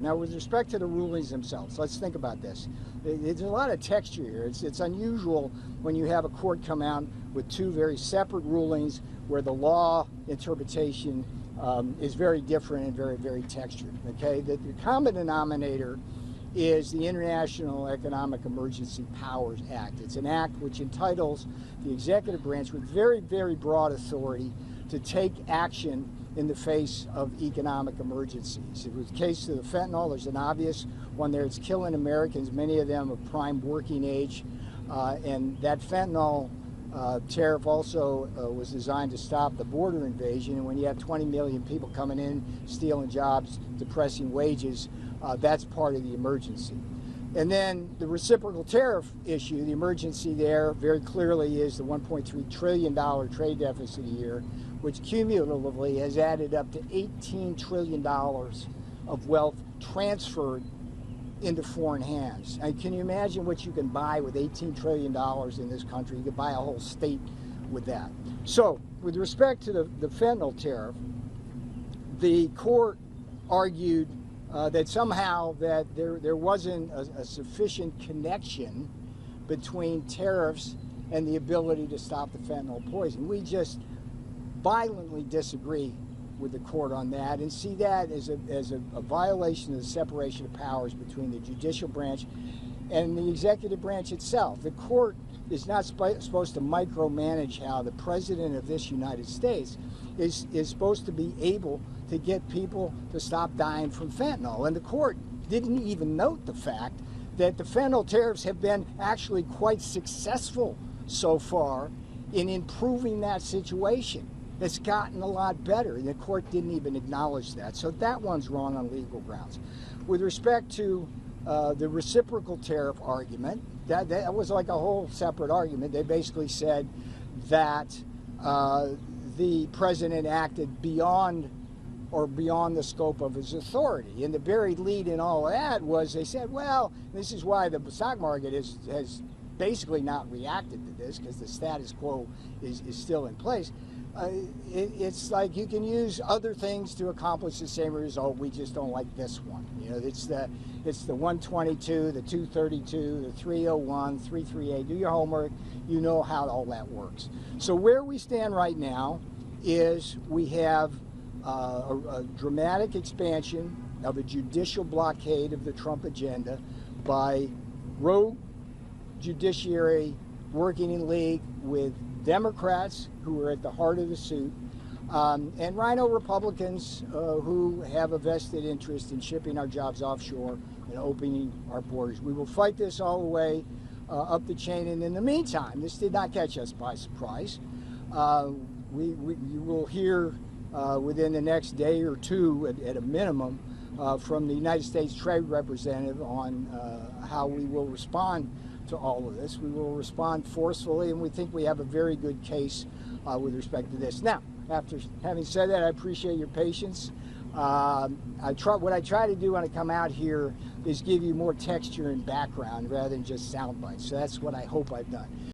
Now, with respect to the rulings themselves, let's think about this. There's a lot of texture here. It's unusual when you have a court come out with two very separate rulings where the law interpretation is very different and very, very textured. Okay, the common denominator is the International Economic Emergency Powers Act. It's an act which entitles the executive branch with very, very broad authority to take action in the face of economic emergencies. It was the case of the fentanyl. There's an obvious one there. It's killing Americans, many of them of prime working age. And that fentanyl tariff also was designed to stop the border invasion. And when you have 20 million people coming in, stealing jobs, depressing wages, that's part of the emergency. And then the reciprocal tariff issue, the emergency there very clearly is the $1.3 trillion trade deficit a year, which cumulatively has added up to $18 trillion of wealth transferred into foreign hands. And can you imagine what you can buy with $18 trillion in this country? You could buy a whole state with that. So with respect to the fentanyl tariff, the court argued that somehow that there wasn't a sufficient connection between tariffs and the ability to stop the fentanyl poison. We just violently disagree with the court on that and see that as a violation of the separation of powers between the judicial branch and the executive branch itself. The court is not supposed to micromanage how the president of this United States is supposed to be able to get people to stop dying from fentanyl. And the court didn't even note the fact that the fentanyl tariffs have been actually quite successful so far in improving that situation. It's gotten a lot better, and the court didn't even acknowledge that. So that one's wrong on legal grounds. With respect to the reciprocal tariff argument, that was like a whole separate argument. They basically said that the president acted beyond the scope of his authority. And the buried lead in all of that was they said, well, this is why the stock market has basically not reacted to this, because the status quo is still in place. It's like you can use other things to accomplish the same result. We just don't like this one. You know, it's the 122, the 232, the 301, 338. Do your homework. You know how all that works. So where we stand right now is we have a dramatic expansion of a judicial blockade of the Trump agenda by rogue judiciary working in league with Democrats who are at the heart of the suit, and rhino Republicans who have a vested interest in shipping our jobs offshore and opening our borders. We will fight this all the way up the chain, and in the meantime, this did not catch us by surprise. You will hear within the next day or two, at a minimum, from the United States Trade Representative on how we will respond to all of this. We will respond forcefully, and we think we have a very good case with respect to this. Now, after having said that, I appreciate your patience. What I try to do when I come out here is give you more texture and background rather than just sound bites. So that's what I hope I've done.